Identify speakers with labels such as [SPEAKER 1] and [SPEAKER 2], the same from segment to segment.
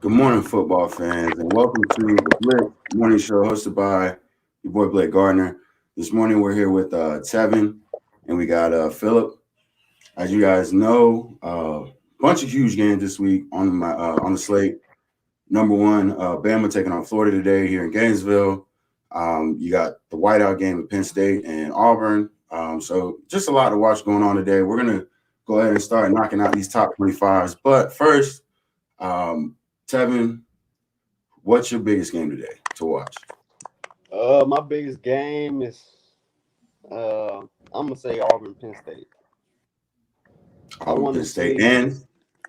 [SPEAKER 1] Good morning, football fans, and welcome to the Blitz morning show hosted by your boy Blake Gardner. This morning we're here with Tevin, and we got Philip. As you guys know, a bunch of huge games this week on the slate. Number one, Bama taking on Florida today here in Gainesville. You got the whiteout game with Penn State and Auburn. So just a lot to watch going on today. We're gonna go ahead and start knocking out these top 25s. But first, Tevin, what's your biggest game today to watch?
[SPEAKER 2] My biggest game is I'm gonna say Auburn Penn State.
[SPEAKER 1] Auburn Penn State. And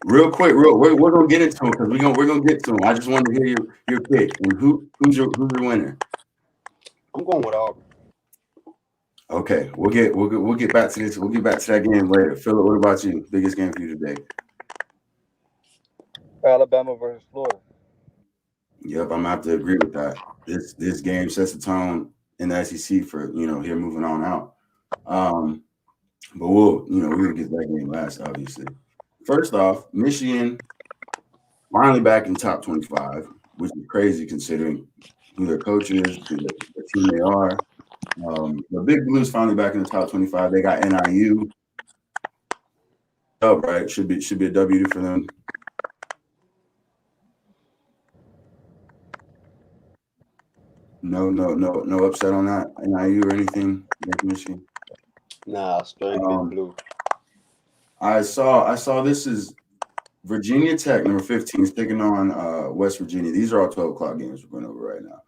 [SPEAKER 1] real quick, we're gonna get into them because we're gonna get to them. I just wanted to hear your pick and who's your winner.
[SPEAKER 2] I'm going with Auburn.
[SPEAKER 1] Okay, we'll get back to this. We'll get back to that game later. Philip, what about you? Biggest game for you today?
[SPEAKER 3] Alabama versus Florida.
[SPEAKER 1] Yep, I'm gonna have to agree with that. This game sets the tone in the SEC for here moving on out. But we'll get that game last, obviously. First off, Michigan finally back in top 25, which is crazy considering who their coach is, who the team they are. The Big Blues finally back in the top 25. They got NIU. Oh, right. Should be a W for them. No upset on that. NIU or anything against Michigan.
[SPEAKER 2] Nah, straight Big Blue.
[SPEAKER 1] I saw this is Virginia Tech, number 15, is taking on West Virginia. These are all 12 o'clock games we're going over right now.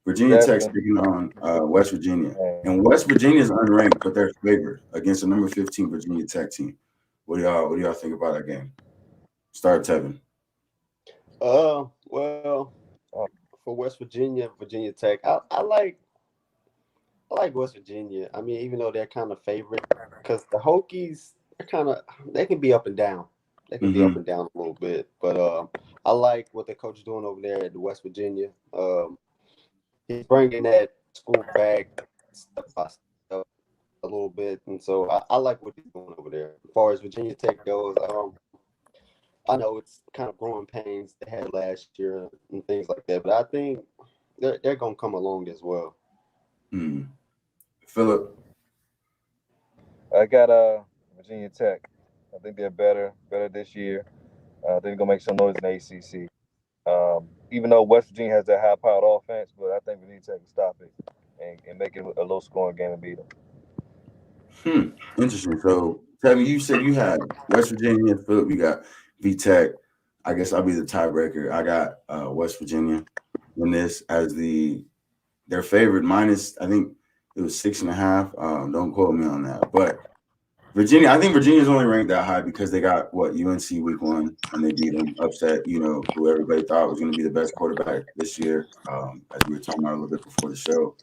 [SPEAKER 1] Virginia Tech's taking on West Virginia. And West Virginia is unranked, but they're favored against the number 15 Virginia Tech team. What do y'all think about that game? Start Tevin.
[SPEAKER 2] For West Virginia, Virginia Tech, I like West Virginia. I mean, even though they're kind of favorite, because the Hokies, they can be up and down. They can be up and down a little bit, but I like what the coach is doing over there at West Virginia. He's bringing that school back step by step a little bit, and so I like what he's doing over there. As far as Virginia Tech goes, I know it's kind of growing pains they had last year and things like that, but I think they're gonna come along as well.
[SPEAKER 1] Philip,
[SPEAKER 3] I got Virginia Tech. I think they're better this year. I think they're gonna make some noise in the ACC. Even though West Virginia has that high-powered offense, but I think Virginia Tech can stop it and make it a low-scoring game and beat them.
[SPEAKER 1] Interesting. So, Tevin, you said you had West Virginia. Philip, you got VTech. I guess I'll be the tiebreaker. I got West Virginia in this as their favorite minus. I think it was 6.5. Don't quote me on that, but Virginia. I think Virginia's only ranked that high because they got UNC week 1 and they beat them, upset. Who everybody thought was going to be the best quarterback this year, as we were talking about a little bit before the show.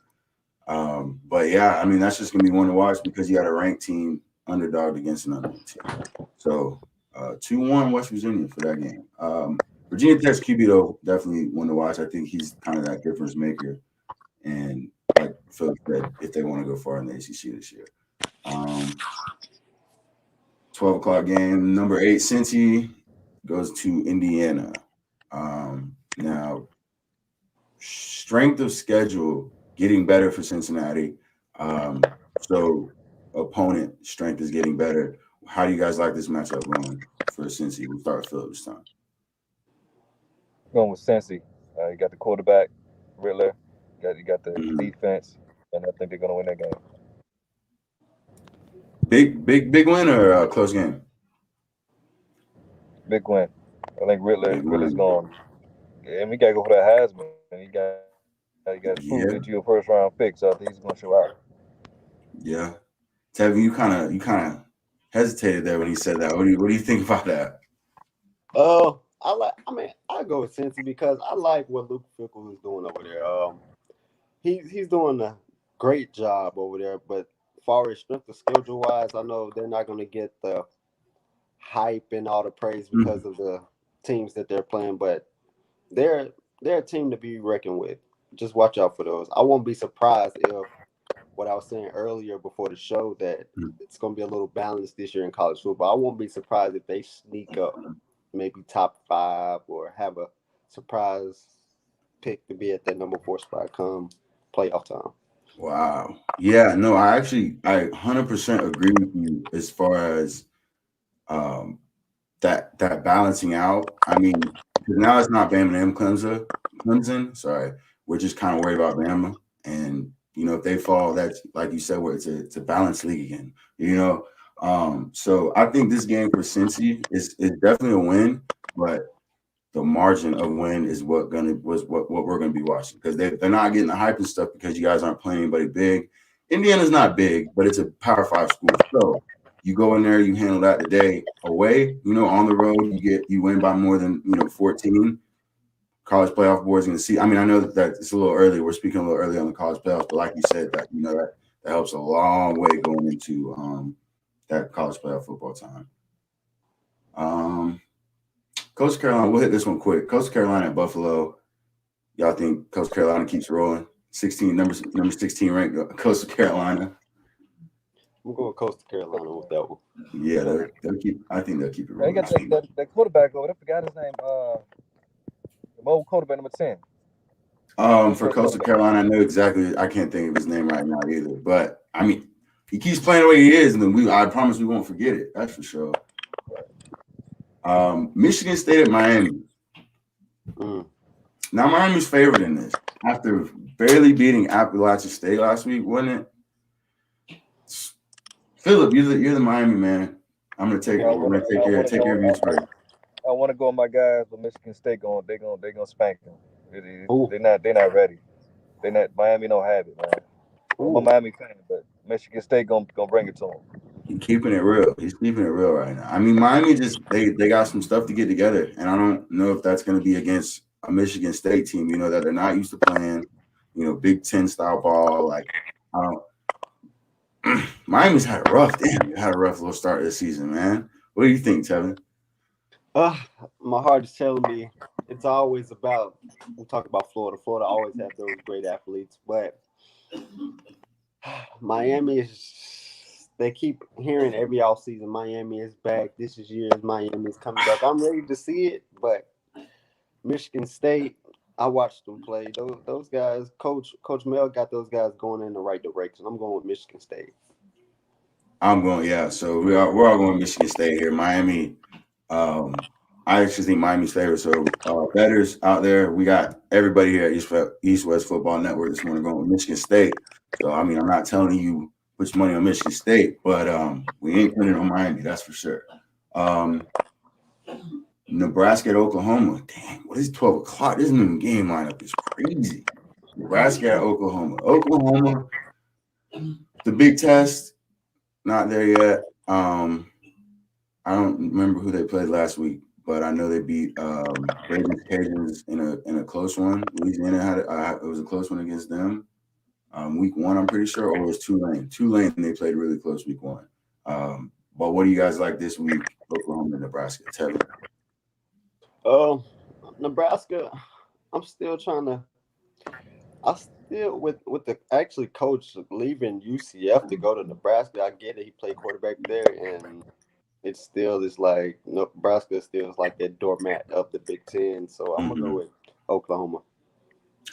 [SPEAKER 1] But yeah, I mean that's just going to be one to watch because you got a ranked team underdog against an unranked team. So 2-1 West Virginia for that game. Virginia Tech's QB though definitely one to watch. I think he's kind of that difference maker, and like Philip said, if they want to go far in the ACC this year. 12 o'clock game, number 8 Cincy goes to Indiana. Now, strength of schedule getting better for Cincinnati. So opponent strength is getting better. How do you guys like this matchup going for Cincy? We'll start with Philip this time.
[SPEAKER 3] Going with Cincy. You got the quarterback, Riddler. You got the defense, and I think they're gonna win that game.
[SPEAKER 1] Big win or close game?
[SPEAKER 3] Big win. I think Riddler's gone. And we gotta go for that Heisman. And you got to prove that you're a first round pick. So I think he's gonna show out.
[SPEAKER 1] Yeah, Tevin, you kind of hesitated there when he said that. What do you think about that?
[SPEAKER 2] I go with Cincy because I like what Luke Fickell is doing over there. He's doing a great job over there, but as far as strength of schedule wise, I know they're not going to get the hype and all the praise because of the teams that they're playing, but they're a team to be reckoned with. Just watch out for those. I won't be surprised if what I was saying earlier before the show that it's going to be a little balanced this year in college football. I won't be surprised if they sneak up maybe top 5 or have surprise pick to be at that number 4 spot come playoff time.
[SPEAKER 1] Wow. Yeah, no, I 100% agree with you as far as that balancing out. I mean, because now it's not Bama and Clemson. Sorry, we're just kind of worried about Bama, and if they fall, that's like you said, where it's a balanced league again. So I think this game for Cincy is definitely a win, but the margin of win is what we're gonna be watching, because they're not getting the hype and stuff because you guys aren't playing anybody big. Indiana's not big, but it's a Power 5 school. So you go in there, you handle that today. Away, on the road, you win by more than 14. College playoff board's going to see. I mean, I know that it's a little early. We're speaking a little early on the college playoffs, but like you said, that that helps a long way going into that college playoff football time. Coastal Carolina, we'll hit this one quick. Coastal Carolina at Buffalo. Y'all think Coastal Carolina keeps rolling? Number 16 ranked Coastal Carolina.
[SPEAKER 3] I'm going Coastal Carolina with that one.
[SPEAKER 1] Yeah, they'll keep. I think they'll keep it rolling.
[SPEAKER 3] They got that quarterback over. I forgot his name. The old quarterback, number 10.
[SPEAKER 1] For Coastal Carolina, I know exactly. I can't think of his name right now either. But I mean, he keeps playing the way he is, and then I promise we won't forget it. That's for sure. Michigan State at Miami. Now Miami's favored in this after barely beating Appalachian State last week, wasn't it? Philip, you're the Miami man. I'm gonna take your views first.
[SPEAKER 3] I want to go with my guys, but Michigan State they're gonna spank them. They're not ready. Miami don't have it, man. I'm a Miami fan, but Michigan State gonna bring it to them.
[SPEAKER 1] He's keeping it real. He's keeping it real right now. I mean, Miami they got some stuff to get together, and I don't know if that's going to be against a Michigan State team. That they're not used to playing, Big Ten style ball. Like, I don't. Miami's had a rough little start of the season, man. What do you think, Tevin?
[SPEAKER 2] My heart is telling me it's always about. We talk about Florida. Florida always have those great athletes, but Miami is. They keep hearing every offseason, Miami is back. This year Miami is coming back. I'm ready to see it, but Michigan State, I watched them play. Those guys, Coach Mel got those guys going in the right direction. I'm going with Michigan State.
[SPEAKER 1] I'm going, yeah. So we're all going Michigan State here. Miami, I actually think Miami's favorite. So bettors out there, we got everybody here at East West Football Network this morning going with Michigan State. So I mean, I'm not telling you put your money on Michigan State, but we ain't putting it on Miami, that's for sure. Nebraska at Oklahoma. Dang, what is 12 o'clock? This new game lineup is crazy. Nebraska at Oklahoma. Oklahoma, the big test, not there yet. I don't remember who they played last week, but I know they beat Ravens Cajuns in a close one. Louisiana had it was a close one against them. Week 1, I'm pretty sure, or it was Tulane. Tulane, they played really close week 1. But what do you guys like this week, Oklahoma and Nebraska? Tevin.
[SPEAKER 2] Nebraska, I'm still trying to. With the actually coach leaving UCF to go to Nebraska. I get it. He played quarterback there, and it still is like Nebraska still is like that doormat of the Big Ten. So I'm gonna go with Oklahoma.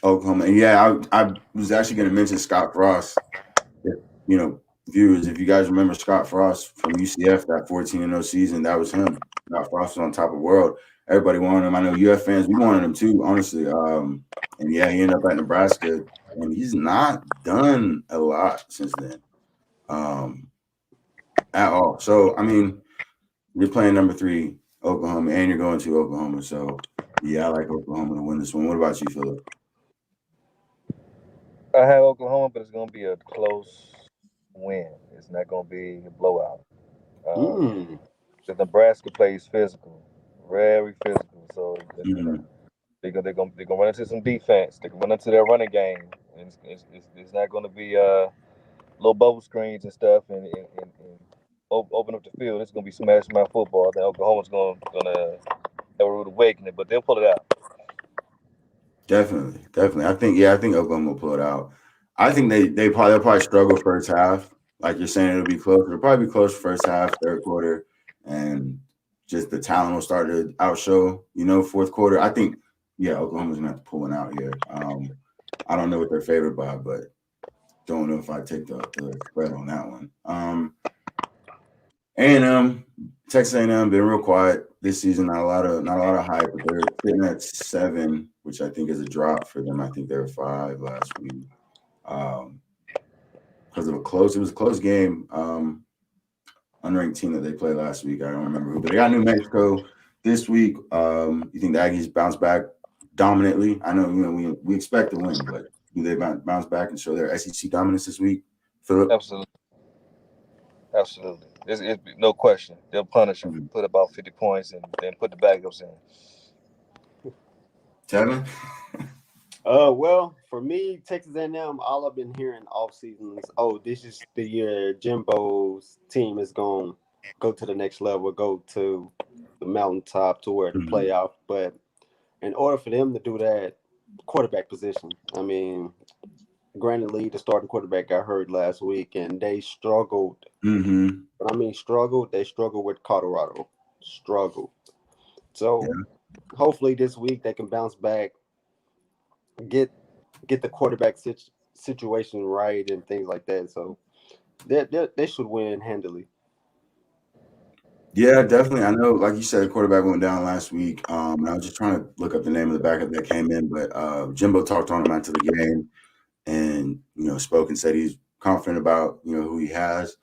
[SPEAKER 1] Oklahoma. And yeah, I was actually going to mention Scott Frost. Viewers, if you guys remember Scott Frost from UCF, that 14-0 season, that was him. Scott Frost was on top of the world. Everybody wanted him. I know UF fans, we wanted him too, honestly. And yeah, he ended up at Nebraska, and he's not done a lot since then at all. So, I mean, you're playing number 3, Oklahoma, and you're going to Oklahoma. So, yeah, I like Oklahoma to win this one. What about you, Philip?
[SPEAKER 3] I have Oklahoma, but it's going to be a close win. It's not going to be a blowout. The Nebraska plays physical, very physical. So they're going to run into some defense. They can run into their running game. And it's not going to be little bubble screens and stuff and open up the field. It's going to be smash mouth football. Then Oklahoma's going to have a rude awakening, but they'll pull it out.
[SPEAKER 1] Definitely. I think Oklahoma will pull it out. I think they'll probably struggle first half. Like you're saying, it'll be close. It'll probably be close first half, third quarter, and just the talent will start to outshow, fourth quarter. I think Yeah, Oklahoma's gonna have to pull one out here. I don't know what they're favored by, but don't know if I take the spread on that one. A&M, Texas A&M been real quiet this season. Not a lot of hype, but they're sitting at 7, which I think is a drop for them. I think they were 5 last week. Because of it was a close game. Unranked team that they played last week. I don't remember who, but they got New Mexico this week. You think the Aggies bounce back dominantly? I know we expect to win, but do they bounce back and show their SEC dominance this week? Philip?
[SPEAKER 3] Absolutely. It's no question. They'll punish them, put about 50 points, and then put the backups in.
[SPEAKER 1] Kevin?
[SPEAKER 2] Well, for me, Texas A&M, all I've been hearing off season is, this is the year Jimbo's team is going to go to the next level, go to the mountaintop to where the playoff. But in order for them to do that, quarterback position, I mean, Granted Lee, the starting quarterback, got hurt last week, and they struggled. But I mean, they struggled with Colorado. Struggled. So hopefully this week they can bounce back, get the quarterback situation right and things like that. So they should win handily.
[SPEAKER 1] Yeah, definitely. I know, like you said, the quarterback went down last week. And I was just trying to look up the name of the backup that came in, but Jimbo talked on him after the game, and spoke and said he's confident about who he has.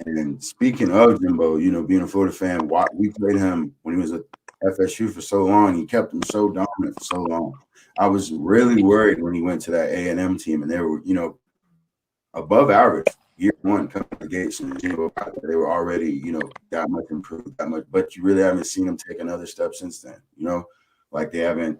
[SPEAKER 1] And speaking of Jimbo, being a Florida fan, we played him when he was at FSU for so long. He kept him so dominant for so long. I was really worried when he went to that A&M team, and they were above average year one coming to the gates, and they were already that much improved, that much. But you really haven't seen them take another step since then. Like they haven't.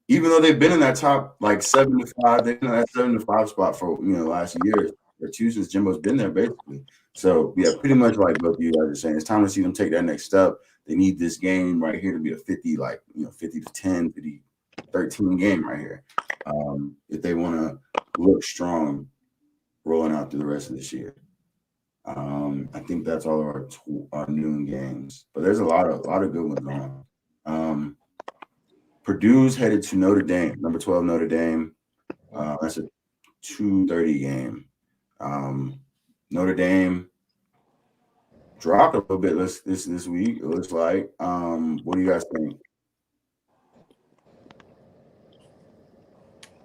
[SPEAKER 1] Even though they've been in that top 7 to 5, they've been in that 7 to 5 spot for last year or two since Jimbo's been there basically. So yeah, pretty much like both of you guys are saying, it's time to see them take that next step. They need this game right here to be a 50, 50 to 10, 50, 13 game right here. If they want to look strong rolling out through the rest of this year. I think that's all of our noon games, but there's a lot of good ones on. Purdue's headed to Notre Dame, number 12 Notre Dame. That's a 2:30 game. Notre Dame dropped a little bit this week, it looks like. What do you guys think?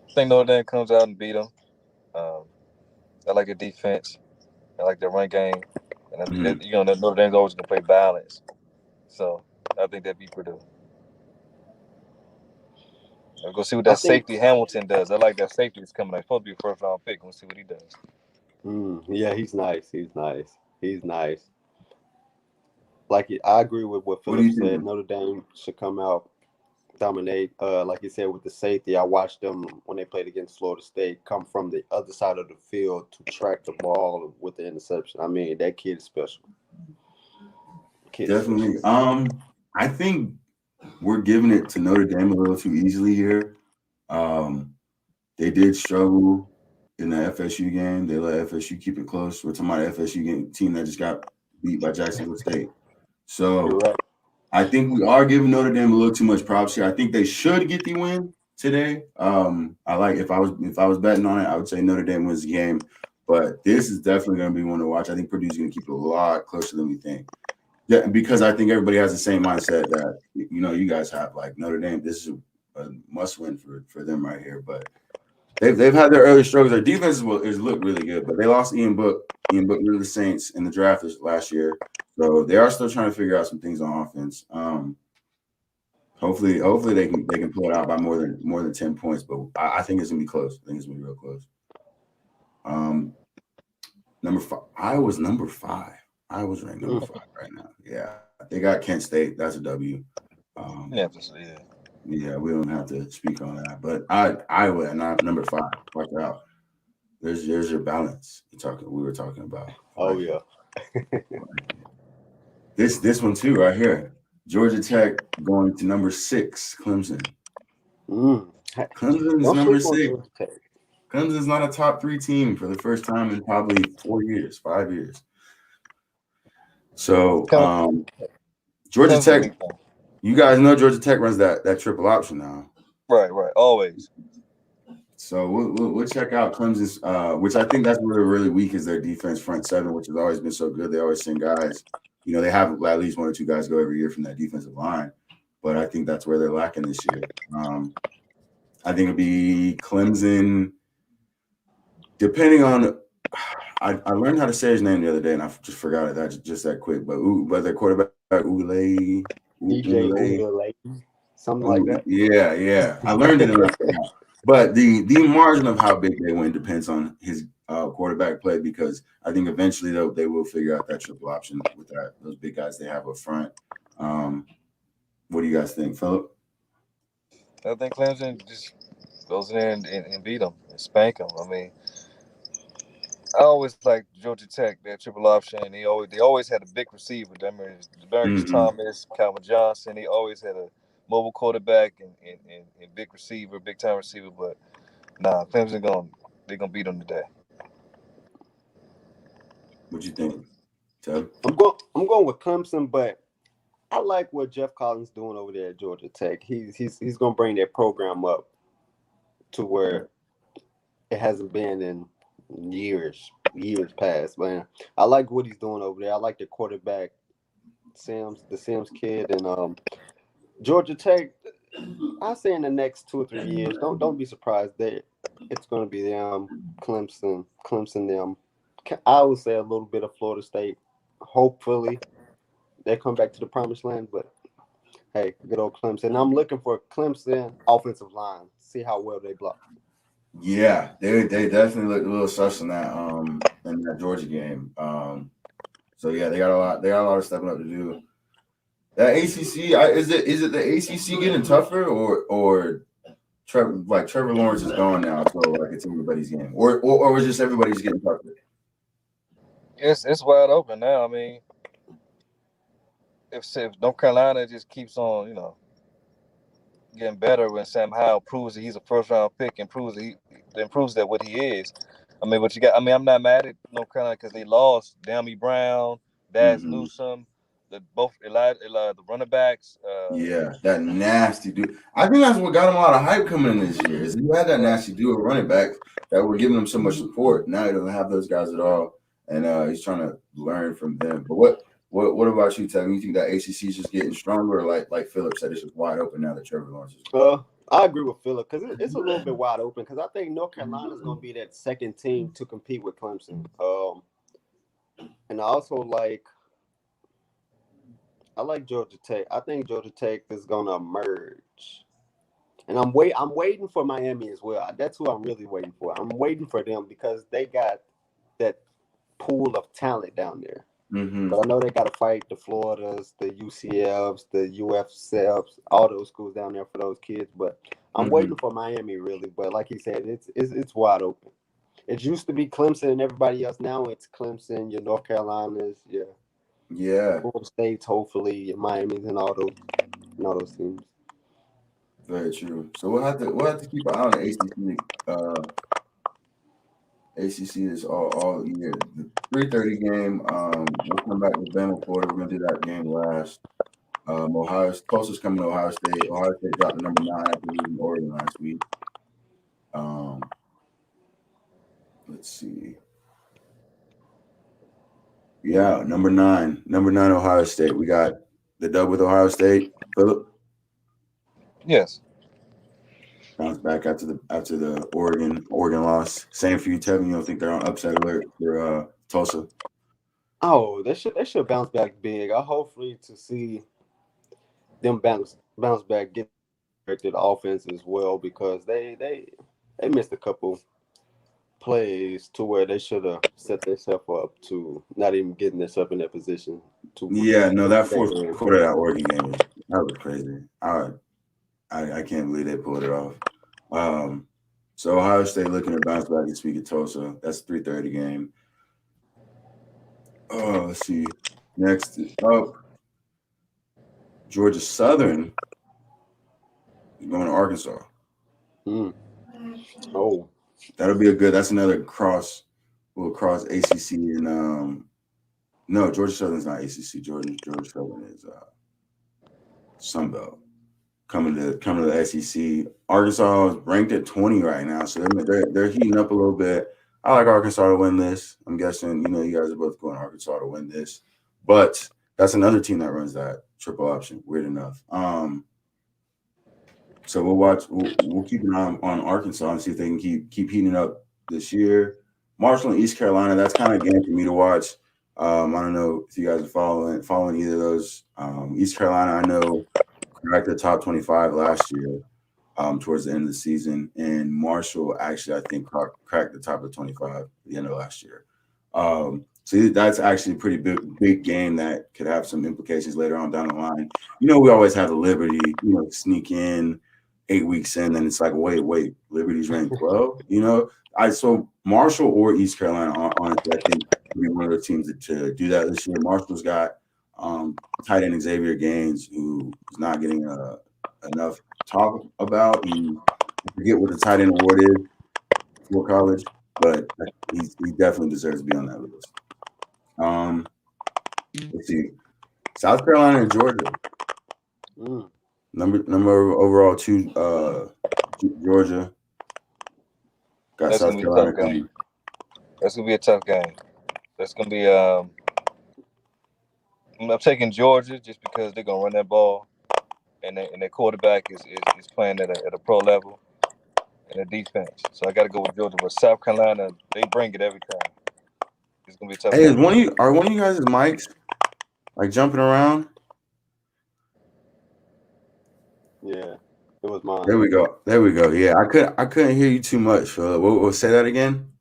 [SPEAKER 3] I think Notre Dame comes out and beat them. I like the defense. I like the run game. And Notre Dame's always going to play balance. So I think that'd be Purdue. We'll go see what that safety Hamilton does. I like that safety that's coming. He's supposed to be a first-round pick. We'll see what he does.
[SPEAKER 2] Yeah, he's nice. He's nice. I agree with what Philip said. Notre Dame should come out, dominate. Like you said, with the safety, I watched them when they played against Florida State come from the other side of the field to track the ball with the interception. I mean, that kid is special.
[SPEAKER 1] Definitely. I think we're giving it to Notre Dame a little too easily here. They did struggle in the FSU game. They let FSU keep it close. We're talking about FSU team that just got beat by Jacksonville State. So I think we are giving Notre Dame a little too much props here. I think they should get the win today. If I was betting on it, I would say Notre Dame wins the game. But this is definitely going to be one to watch. I think Purdue's going to keep it a lot closer than we think. Yeah, because I think everybody has the same mindset that you guys have. Like Notre Dame, this is a must-win for them right here. But they've had their early struggles. Their defense has looked really good, but they lost Ian Book to the Saints in the draft last year, so they are still trying to figure out some things on offense. Hopefully they can pull it out by more than 10 points. But I think it's gonna be close. I think it's gonna be real close. Number 5. Iowa's number 5. I was ranked number 5 right now. Yeah, they got Kent State. That's a W. Yeah, we don't have to speak on that. But Iowa not number 5. Watch out. There's your balance. We were talking about.
[SPEAKER 2] Oh yeah.
[SPEAKER 1] This one too right here. Georgia Tech going to number 6, Clemson. Clemson's number 6. Clemson's not a top 3 team for the first time in probably 5 years. So Georgia Tech, you guys know Georgia Tech runs that triple option now.
[SPEAKER 3] Right. Always.
[SPEAKER 1] So we'll check out Clemson's, which I think that's where they're really weak is their defense front seven, which has always been so good. They always send guys. They have at least 1 or 2 guys go every year from that defensive line, but I think that's where they're lacking this year. I think it'll be Clemson, depending on. I learned how to say his name the other day, and I just forgot it. That's just that quick. But their quarterback
[SPEAKER 2] DJ Ule, something like that.
[SPEAKER 1] Yeah. I learned it and I forgot. But the margin of how big they win depends on his quarterback play, because I think eventually they will figure out that triple option with those big guys they have up front. What do you guys think, Philip?
[SPEAKER 3] I think Clemson just goes in there and beat them and spank them. I mean, I always like Georgia Tech, their triple option. They always had a big receiver. Demarcus Thomas, Calvin Johnson. They always had a mobile quarterback and big receiver, big time receiver. But Clemson they're gonna beat them today.
[SPEAKER 1] What you think, Ted?
[SPEAKER 2] I'm going with Clemson, but I like what Jeff Collins doing over there at Georgia Tech. He's gonna bring their program up to where it hasn't been in years past, man. I like what he's doing over there. I like the quarterback, the Sims kid, and Georgia Tech. I say in the next 2 or 3 years, don't be surprised that it's going to be them, Clemson them. I would say a little bit of Florida State. Hopefully, they come back to the promised land. But hey, good old Clemson. I'm looking for Clemson offensive line. See how well they block.
[SPEAKER 1] Yeah, they definitely looked a little sus in that Georgia game. So yeah, they got a lot of stepping up to do. That ACC, is it the ACC getting tougher, or Trevor Lawrence is gone now, so like it's everybody's game, or is just everybody's getting tougher?
[SPEAKER 3] It's wide open now. I mean, if North Carolina just keeps on, getting better when Sam Howell proves that he's a first round pick and proves that what he is. I mean, what you got? I mean, I'm not mad at North Carolina because they lost Dammy Brown, Daz Newsome, the running backs.
[SPEAKER 1] Yeah, that nasty dude. I think that's what got him a lot of hype coming in this year. Is you had that nasty dude of running back that were giving him so much support. Now he doesn't have those guys at all, and he's trying to learn from them. But what about you, Tevin? You think that ACC is just getting stronger, or like Philip said, it's just wide open now that Trevor Lawrence is?
[SPEAKER 2] I agree with Philip because it's a little bit wide open because I think North Carolina is going to be that second team to compete with Clemson. And I also I like Georgia Tech. I think Georgia Tech is gonna emerge, and I'm waiting for Miami as well. That's who I'm really waiting for. I'm waiting for them because they got that pool of talent down there. But I know they got to fight the Floridas, the UCFs, the UFCFs, all those schools down there for those kids. But I'm waiting for Miami really. But like he said, it's wide open. It used to be Clemson and everybody else. Now it's Clemson, your North Carolinas,
[SPEAKER 1] yeah,
[SPEAKER 2] Florida States, hopefully, your Miami's and all those teams.
[SPEAKER 1] Very true. So we'll have to keep an eye on the ACC. ACC is all year. The 3:30 game. We'll come back with Bama, Florida. We're gonna do that game last. Tulsa's coming to Ohio State. Ohio State dropped the number 9 after losing Oregon last week. Let's see. Yeah, number 9 Ohio State. We got the dub with Ohio State. Philip?
[SPEAKER 3] Yes.
[SPEAKER 1] Bounce back after the Oregon loss. Same for you, Tevin. You don't think they're on upset alert for Tulsa?
[SPEAKER 2] Oh, they should bounce back big. I hopefully to see them bounce back, get the offense as well because they missed a couple plays to where they should have set themselves up to not even getting themselves in that position.
[SPEAKER 1] That fourth quarter of that Oregon game was crazy. I can't believe they pulled it off. So Ohio State looking to bounce back this week at Tulsa. That's a 3:30 game. Oh, let's see. Next up, Georgia Southern is going to Arkansas.
[SPEAKER 2] Oh,
[SPEAKER 1] that'll be that's another cross ACC and no, Georgia Southern's not ACC. Georgia Southern is Sun Belt. coming to the SEC. Arkansas is ranked at 20 right now, so they're heating up a little bit. I like Arkansas to win this. I'm guessing you guys are both going Arkansas to win this, but that's another team that runs that triple option. Weird enough. So we'll watch. We'll keep an eye on Arkansas and see if they can keep heating up this year. Marshall and East Carolina. That's kind of a game for me to watch. I don't know if you guys are following either of those. East Carolina, I know, cracked the top 25 last year towards the end of the season, and Marshall actually I think cracked the top of 25 at the end of last year. So that's actually a pretty big game that could have some implications later on down the line. We always have the Liberty, sneak in 8 weeks in, and it's like, wait, Liberty's ranked 12. So Marshall or East Carolina, honestly, I think could be one of the teams to do that this year. Marshall's got tight end Xavier Gaines, who is not getting enough talk about. And I forget what the tight end award is for college, but he definitely deserves to be on that list. Let's see, South Carolina and Georgia. Number overall 2, Georgia. Got
[SPEAKER 3] That's
[SPEAKER 1] South
[SPEAKER 3] gonna be
[SPEAKER 1] Carolina
[SPEAKER 3] a tough game.
[SPEAKER 1] coming.
[SPEAKER 3] That's gonna be a tough game. That's gonna be. I'm taking Georgia just because they're gonna run that ball, and their quarterback is playing at a pro level, and the defense. So I got to go with Georgia. But South Carolina, they bring it every time. It's gonna be a tough.
[SPEAKER 1] Hey,
[SPEAKER 3] game.
[SPEAKER 1] are one of you guys' mics like jumping around?
[SPEAKER 2] Yeah, it was mine.
[SPEAKER 1] There we go. Yeah, I couldn't hear you too much. We'll say that again.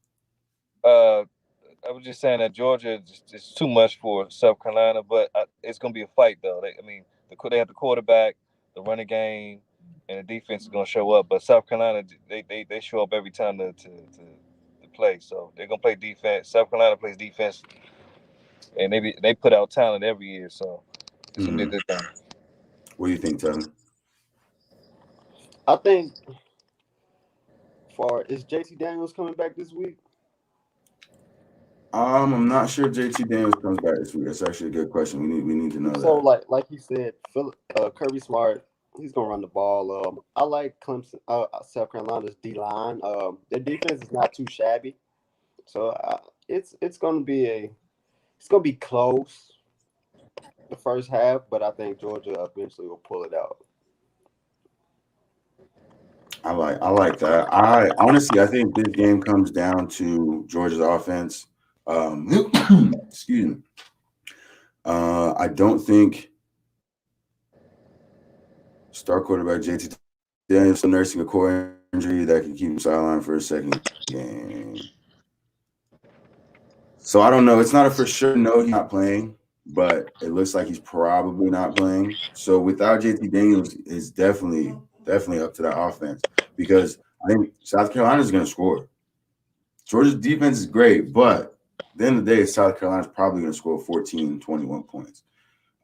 [SPEAKER 3] I was just saying that Georgia is too much for South Carolina, but it's going to be a fight, though. They have the quarterback, the running game, and the defense is going to show up. But South Carolina, they show up every time to play. So they're going to play defense. South Carolina plays defense, and they put out talent every year. So it's going to be a good game.
[SPEAKER 1] What do you think, Tevin?
[SPEAKER 2] I think is JT Daniels coming back this week?
[SPEAKER 1] I'm not sure if JT Daniels comes back this week. That's actually a good question. We need to know that.
[SPEAKER 2] So like you said, Kirby Smart, he's gonna run the ball. I like Clemson, South Carolina's D line. Their defense is not too shabby, so it's gonna be close the first half, but I think Georgia eventually will pull it out.
[SPEAKER 1] I like that. I think this game comes down to Georgia's offense. Excuse me. I don't think star quarterback JT Daniels nursing a core injury that can keep him sidelined for a second game. So I don't know. It's not a for sure no, he's not playing, but it looks like he's probably not playing. So without JT Daniels, it's definitely up to that offense, because I think South Carolina is going to score. Georgia's defense is great, but at the end of the day, South Carolina is probably going to score 14, 21 points.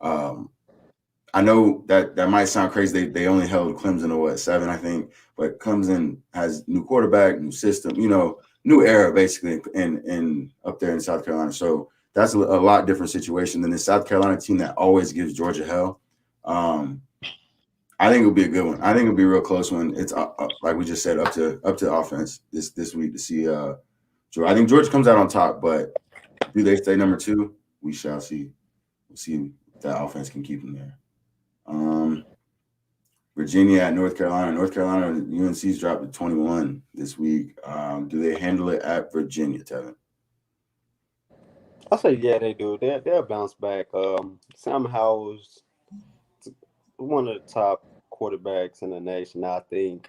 [SPEAKER 1] I know that might sound crazy. They only held Clemson to 7, I think, but Clemson has new quarterback, new system, new era basically in up there in South Carolina. So that's a lot different situation than the South Carolina team that always gives Georgia hell. I think it'll be a good one. I think it'll be a real close one. It's like we just said, up to offense this week to see. I think Georgia comes out on top, but do they stay number 2? We shall see. We'll see if that offense can keep them there. Virginia at North Carolina. North Carolina, UNC's dropped to 21 this week. Do they handle it at Virginia, Tevin?
[SPEAKER 2] I say yeah, they do. They'll bounce back. Sam Howell's one of the top quarterbacks in the nation. I think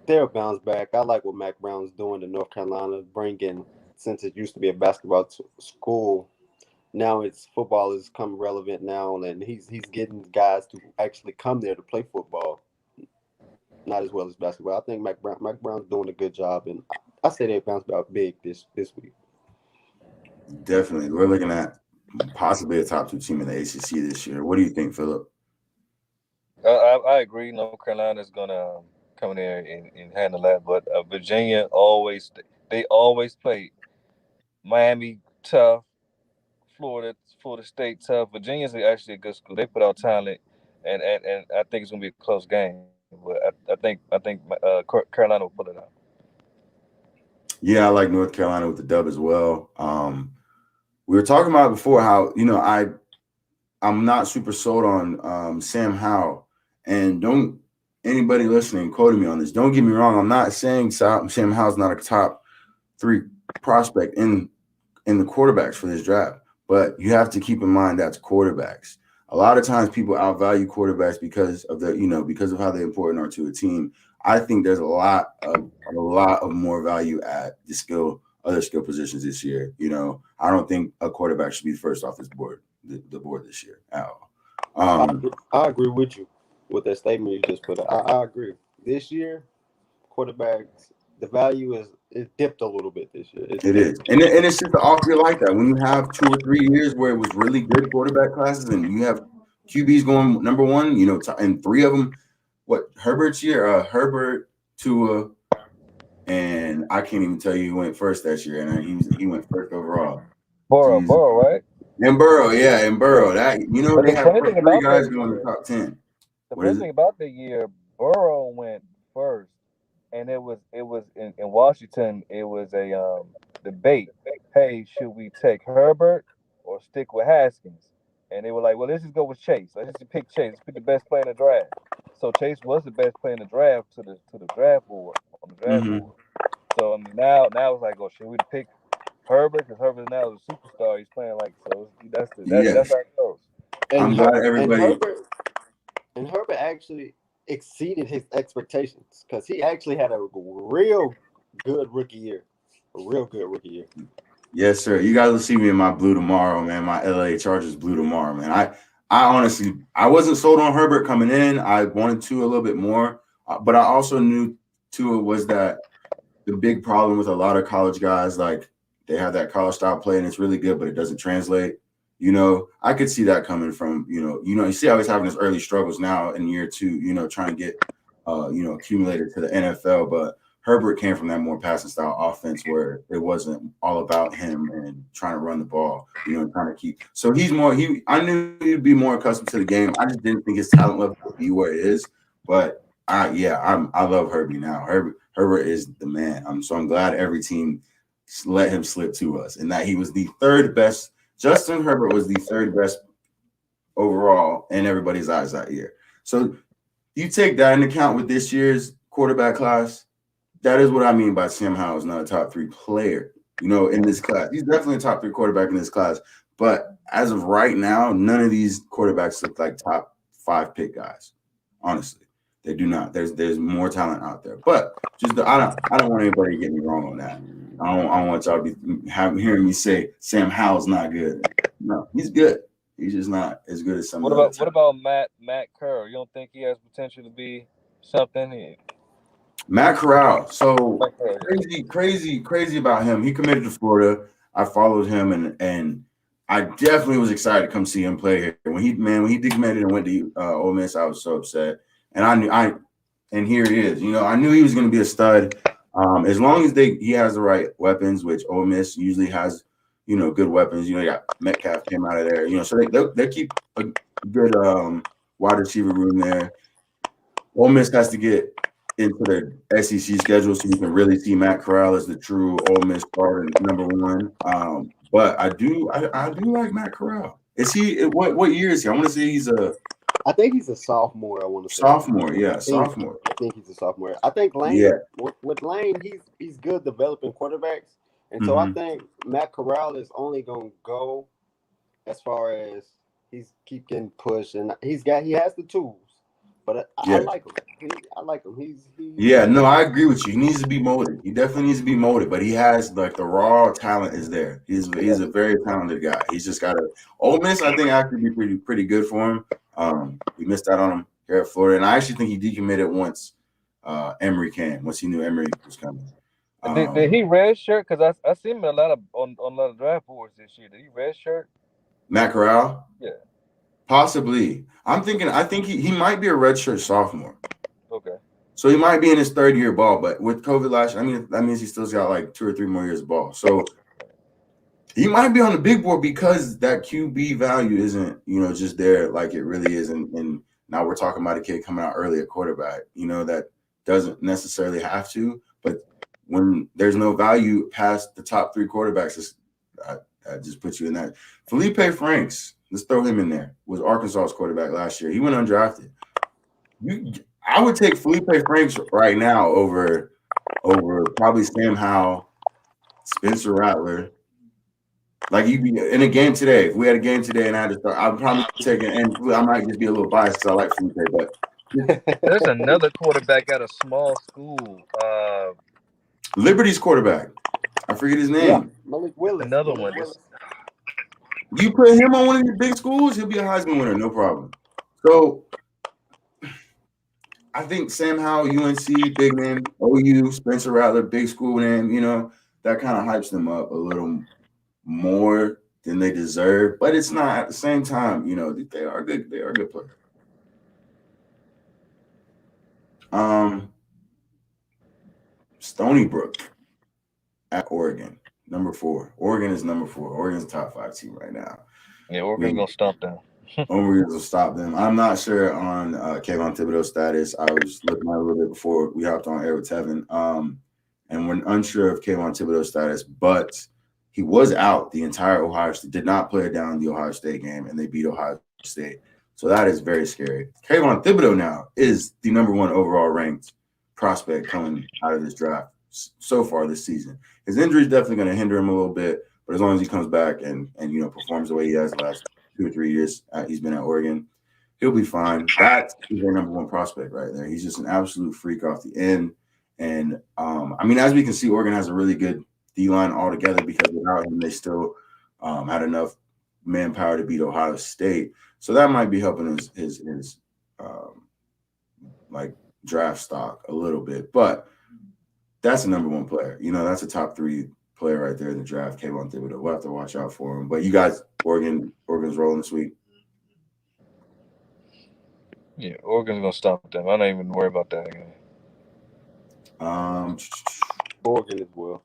[SPEAKER 2] they'll bounce back. I like what Mac Brown's doing to North Carolina, since it used to be a basketball school, now football has come relevant now, and he's getting guys to actually come there to play football, not as well as basketball. I think Mac Brown's doing a good job, and I say they bounce back big this week.
[SPEAKER 1] Definitely. We're looking at possibly a top 2 team in the ACC this year. What do you think, Philip?
[SPEAKER 3] I agree. North Carolina's going to come in there and handle that, but Virginia always play Miami tough, Florida State tough. Virginia's actually a good school. They put out talent, and I think it's gonna be a close game. But I think Carolina will pull it out.
[SPEAKER 1] Yeah, I like North Carolina with the dub as well. We were talking about before how I'm not super sold on Sam Howell, and don't anybody listening quoting me on this. Don't get me wrong. I'm not saying Sam Howell's not a top 3 prospect in the quarterbacks for this draft, but you have to keep in mind that's quarterbacks. A lot of times people outvalue quarterbacks because of because of how they important are to a team. I think there's a lot of more value at the other skill positions this year. I don't think a quarterback should be first off this board, the board this year at all.
[SPEAKER 2] I agree with you with that statement you just put. I agree. This year, quarterbacks, the value is dipped a little bit this year.
[SPEAKER 1] It is, and it's just the off year like that. When you have 2 or 3 years where it was really good quarterback classes, and you have QBs going number 1, and 3 of them. What Herbert's year? Herbert, Tua, and I can't even tell you who went first that year, and he went first overall.
[SPEAKER 3] Burrow, right?
[SPEAKER 1] And Burrow, yeah, and Burrow. That they had 3 guys going in the top 10.
[SPEAKER 3] The funny thing about the year, Burrow went first, and it was in Washington. It was a debate. Hey, should we take Herbert or stick with Haskins? And they were like, well, let's just go with Chase. Let's just pick Chase. Let's pick the best player in the draft. So Chase was the best player in the draft to the draft board on the draft board. So now it's like, oh, should we pick Herbert? Because Herbert now is a superstar. He's playing so that's how it goes.
[SPEAKER 1] I'm glad everybody.
[SPEAKER 2] And Herbert actually exceeded his expectations because he actually had a real good rookie year.
[SPEAKER 1] Yes, sir. You guys will see me in my blue tomorrow, man. My LA Chargers blue tomorrow, man. I honestly, I wasn't sold on Herbert coming in. I wanted Tua a little bit more, but I also knew Tua was that the big problem with a lot of college guys, like they have that college style play and it's really good, but it doesn't translate. I could see that coming from, you see how he's having his early struggles now in year 2, trying to get, accumulated to the NFL, but Herbert came from that more passing style offense where it wasn't all about him and trying to run the ball, and trying to keep. So I knew he'd be more accustomed to the game. I just didn't think his talent level would be where it is. But I love Herbie now. Herbert is the man. So I'm glad every team let him slip to us, and that he was the 3rd best. Justin Herbert was the 3rd best overall in everybody's eyes that year. So you take that into account with this year's quarterback class. That is what I mean by Sam Howell is not a top 3 player, in this class. He's definitely a top 3 quarterback in this class. But as of right now, none of these quarterbacks look like top 5 pick guys. Honestly, they do not. There's more talent out there. But I don't want anybody to get me wrong on that. I don't want y'all to be hearing me say Sam Howell's not good. No, he's good. He's just not as good as some.
[SPEAKER 3] What about Matt Kerr? You don't think he has potential to be something?
[SPEAKER 1] Matt Corral. So crazy about him. He committed to Florida. I followed him and I definitely was excited to come see him play here. When he decommitted and went to Ole Miss, I was so upset. And and here it is. I knew he was going to be a stud. As long as he has the right weapons, which Ole Miss usually has, good weapons. You got Metcalf came out of there. So they keep a good wide receiver room there. Ole Miss has to get into the SEC schedule so you can really see Matt Corral as the true Ole Miss starter number 1. But I do like Matt Corral. Is he what year is he? I want to say
[SPEAKER 2] I think he's a sophomore. I want to say
[SPEAKER 1] sophomore. Yeah, sophomore.
[SPEAKER 2] I think he's a sophomore. I think Lane. Yeah. With Lane, he's good developing quarterbacks, and so I think Matt Corral is only going to go as far as he's keep getting pushed, and he has the tools. But I like him. I like him.
[SPEAKER 1] I agree with you. He needs to be molded. He definitely needs to be molded, but he has the raw talent is there. He's a very talented guy. He's just got to. Ole Miss, I think, actually be pretty good for him. We missed out on him here at Florida, and I actually think he decommitted once Emory came. Once he knew Emory was coming.
[SPEAKER 3] Did he redshirt? Because I seen him on a lot of draft boards this year. Did he redshirt?
[SPEAKER 1] Matt Corral?
[SPEAKER 3] Yeah.
[SPEAKER 1] Possibly. I think he might be a redshirt sophomore.
[SPEAKER 3] Okay.
[SPEAKER 1] So he might be in his 3rd year ball, but with COVID last year, that means he still's got like 2 or 3 more years of ball. So he might be on the big board because that QB value isn't, just there like it really is in Now we're talking about a kid coming out early at quarterback. That doesn't necessarily have to, but when there's no value past the top 3 quarterbacks, I just put you in that. Felipe Franks, let's throw him in there, was Arkansas's quarterback last year. He went undrafted. I would take Felipe Franks right now over probably Sam Howell, Spencer Rattler. Like you'd be in a game today. If we had a game today and I had to start, I'd probably take it. And I might just be a little biased because I like Felipe, but
[SPEAKER 3] there's another quarterback at a small school.
[SPEAKER 1] Liberty's quarterback. I forget his name.
[SPEAKER 2] Yeah, Malik Willis.
[SPEAKER 3] Another one.
[SPEAKER 1] You put him on one of your big schools, he'll be a Heisman winner, no problem. So I think Sam Howell, UNC, big name, OU, Spencer Rattler, big school name, that kind of hypes them up a little more than they deserve. But it's not at the same time, they are good. They are good players. Stony Brook at Oregon, number 4. Oregon is number 4. Oregon's a top 5 team right now.
[SPEAKER 3] Yeah, Oregon's going to stomp them.
[SPEAKER 1] Oregon's will stop them. I'm not sure on Kevon Thibodeau's status. I was looking at it a little bit before we hopped on air with Tevin. And we're unsure of Kevon Thibodeau's status, but he was out the entire Ohio State, did not play down in the Ohio State game, and they beat Ohio State. So that is very scary. Kevon Thibodeau now is the number 1 overall ranked prospect coming out of this draft so far this season. His injury is definitely going to hinder him a little bit, but as long as he comes back and performs the way he has the last 2 or 3 years he's been at Oregon, he'll be fine. That is their number 1 prospect right there. He's just an absolute freak off the end. And, as we can see, Oregon has a really good D-line altogether because without him, they still had enough manpower to beat Ohio State. So that might be helping his draft stock a little bit. But that's a number 1 player. That's a top 3 player right there in the draft, Kevon Thibodeau. We'll have to watch out for him. But you guys, Oregon's rolling this week.
[SPEAKER 3] Yeah, Oregon's going to stop them. I don't even worry about that again.
[SPEAKER 2] Oregon as well.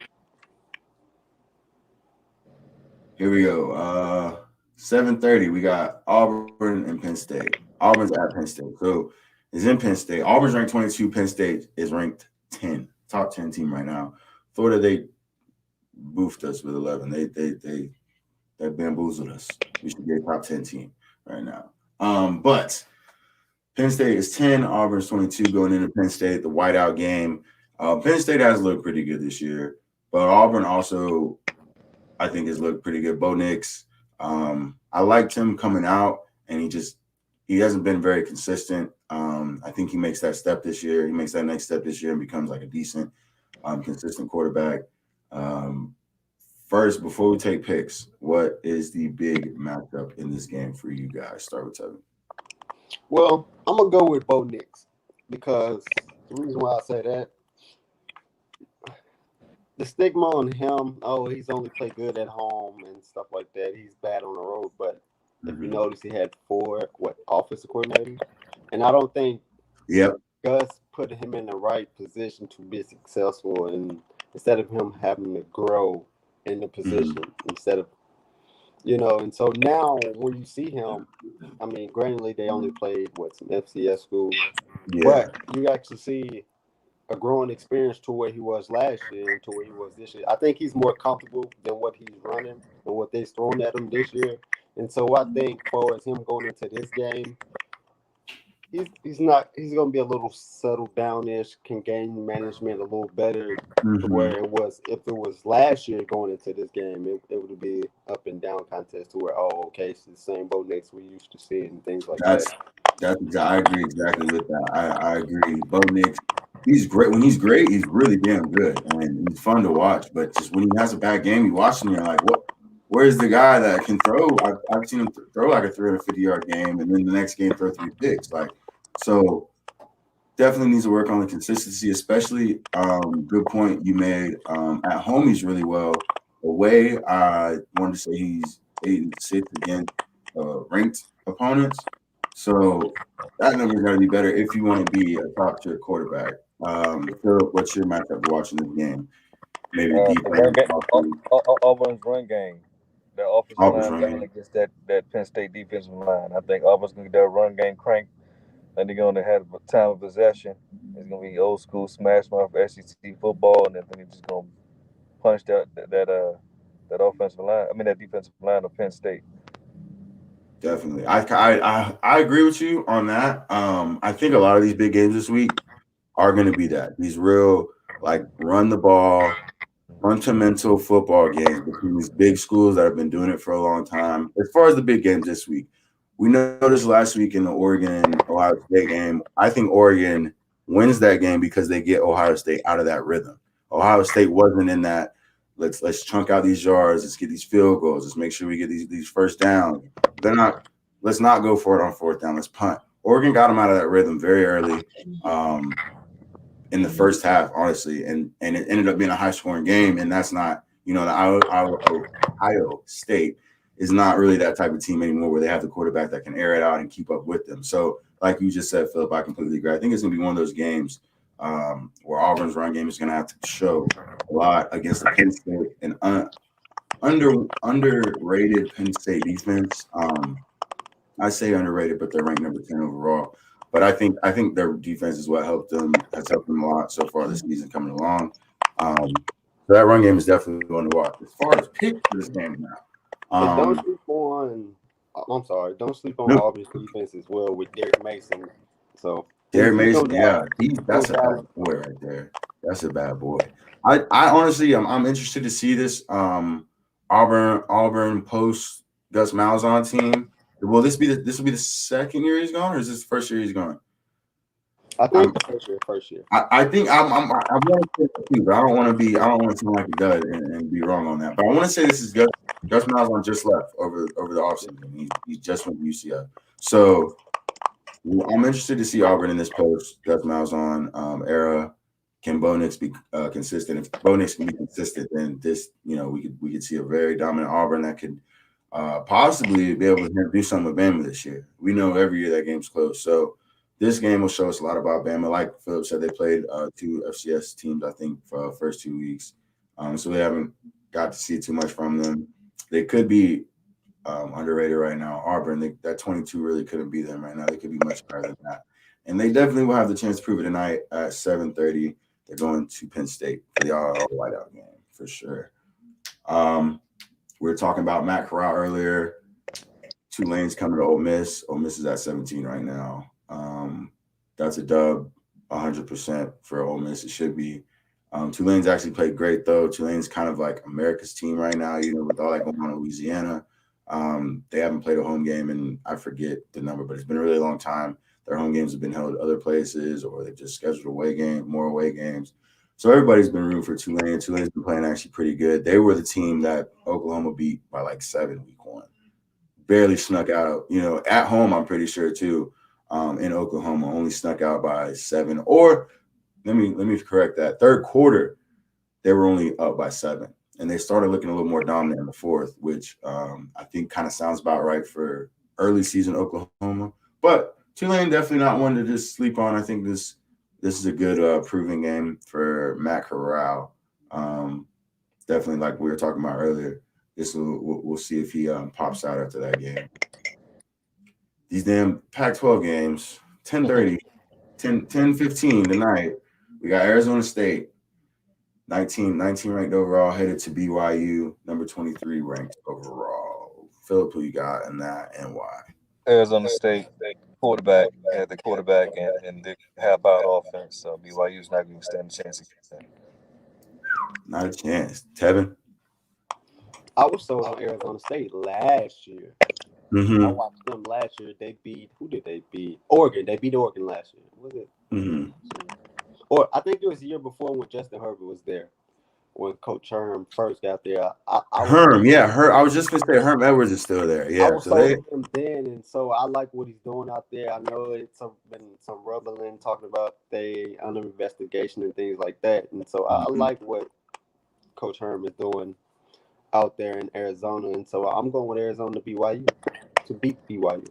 [SPEAKER 1] Here we go. 7:30. We got Auburn and Penn State. Auburn's at Penn State. So it's in Penn State. Auburn's ranked 22. Penn State is ranked 10. Top 10 team right now. Florida, they boofed us with 11. They bamboozled us. We should be a top 10 team right now. But Penn State is 10. Auburn's 22 going into Penn State. The whiteout game. Penn State has looked pretty good this year, but Auburn also, I think, has looked pretty good. Bo Nix, I liked him coming out, and he hasn't been very consistent. I think he makes that step this year. He makes that next step this year and becomes like a decent, consistent quarterback. First, before we take picks, what is the big matchup in this game for you guys? Start with Tevin.
[SPEAKER 2] Well, I'm going to go with Bo Nix because the reason why I say that, the stigma on him, he's only played good at home and stuff like that. He's bad on the road. But if you notice, he had 4 offensive coordinators. And I don't think Gus put him in the right position to be successful. And instead of him having to grow in the position, instead of, and so now when you see him, granted, they only played some FCS schools. Yeah. But you actually see a growing experience to where he was last year and to where he was this year. I think he's more comfortable than what he's running and what they've thrown at him this year. And so I think for him going into this game, he's going to be a little settled down-ish, can game management a little better to where it was. If it was last year going into this game, it would be up and down contest to where, it's the same Bo Nix we used to see and things like that.
[SPEAKER 1] I agree exactly with that. I agree. Bo Nix, he's great. When he's great, he's really damn good. And he's fun to watch. But just when he has a bad game, you watch him, you're like, what? Where's the guy that can throw? I've seen him throw like a 350-yard game, and then the next game throw 3 picks. So definitely needs to work on the consistency, especially good point you made. At home, he's really well. Away, I wanted to say he's 8-6 against ranked opponents. So that number's got to be better if you want to be a top-tier quarterback. Philip, what's your matchup watching this game? Maybe
[SPEAKER 3] Auburn's run game. Their offensive line against that Penn State defensive line. I think Auburn's going to get their run game cranked. and they're going to have a time of possession. It's going to be old school smash mouth SEC football, and then they're just going to punch that offensive line. I mean that defensive line of Penn State.
[SPEAKER 1] Definitely. I agree with you on that. I think a lot of these big games this week are going to be that. These real, like, run the ball, fundamental football games between these big schools that have been doing it for a long time. As far as the big games this week, we noticed last week in the Oregon-Ohio State game, I think Oregon wins that game because they get Ohio State out of that rhythm. Ohio State wasn't in that, let's chunk out these yards, let's get these field goals, let's make sure we get these first downs. Let's not go for it on fourth down, let's punt. Oregon got them out of that rhythm very early. In the first half, honestly, and it ended up being a high-scoring game, and that's not, the Ohio State is not really that type of team anymore where they have the quarterback that can air it out and keep up with them. So, like you just said, Philip, I completely agree. I think it's going to be one of those games where Auburn's run game is going to have to show a lot against the Penn State and underrated Penn State defense. I say underrated, but they're ranked number 10 overall. But I think their defense is what has helped them a lot so far this season coming along. So that run game is definitely going to watch. As far as picks for this game now.
[SPEAKER 2] But don't sleep on Auburn's defense as well with Derek Mason. So
[SPEAKER 1] Derek Mason, that's a bad boy right there. That's a bad boy. I honestly, I'm interested to see this Auburn post Gus Malzahn team. Will this will be the second year he's gone, or is this the first year he's gone?
[SPEAKER 2] I think first year.
[SPEAKER 1] I think I want to say that too, but I don't want to seem like a dud and be wrong on that. But I want to say this is Gus Malzahn just left over the offseason. He just went to UCF. So I'm interested to see Auburn in this post Gus Malzahn era. Can Bo Nix be consistent? If Bo Nix can be consistent, then this, we could see a very dominant Auburn that could possibly be able to do something with Bama this year. We know every year that game's close. So this game will show us a lot about Bama. Like Philip said, they played 2 FCS teams, I think, for the first 2 weeks. So we haven't got to see too much from them. They could be underrated right now. Auburn, that 22 really couldn't be them right now. They could be much higher than that. And they definitely will have the chance to prove it tonight at 7:30. They're going to Penn State for the all-whiteout game for sure. We were talking about Matt Corral earlier. Tulane's coming to Ole Miss. Ole Miss is at 17 right now. That's a dub, 100% for Ole Miss. It should be. Tulane's actually played great, though. Tulane's kind of like America's team right now, with all that going on in Louisiana. They haven't played a home game, and I forget the number, but it's been a really long time. Their home games have been held other places, or they've just scheduled more away games. So everybody's been rooting for Tulane. Tulane's been playing actually pretty good. They were the team that Oklahoma beat by like 7 week 1. Barely snuck out, at home, I'm pretty sure too. In Oklahoma, only snuck out by 7. Or let me correct that. Third quarter, they were only up by 7. And they started looking a little more dominant in the fourth, which I think kind of sounds about right for early season Oklahoma. But Tulane definitely not one to just sleep on. I think this is a good proving game for Matt Corral. Definitely, like we were talking about earlier, we'll see if he pops out after that game. These damn Pac-12 games, 10:30, 10:15 tonight. We got Arizona State, 19 ranked overall, headed to BYU, number 23 ranked overall. Philip, who you got in that and why?
[SPEAKER 3] Arizona State quarterback had the quarterback and the half-out offense. So BYU's not going to stand a chance against that.
[SPEAKER 1] Not a chance. Tevin?
[SPEAKER 2] I was sold on Arizona State last year.
[SPEAKER 1] Mm-hmm.
[SPEAKER 2] I watched them last year. Who did they beat? Oregon. They beat Oregon last year. Was it?
[SPEAKER 1] Mm-hmm.
[SPEAKER 2] Or I think it was the year before when Justin Herbert was there. When Coach Herm first got there.
[SPEAKER 1] I was just gonna say Herm Edwards is still there. Yeah,
[SPEAKER 2] I was sold on him then, and so I like what he's doing out there. I know it's been some rumbling talking about they under investigation and things like that, and so I like what Coach Herm is doing out there in Arizona, and so I'm going with Arizona to beat BYU.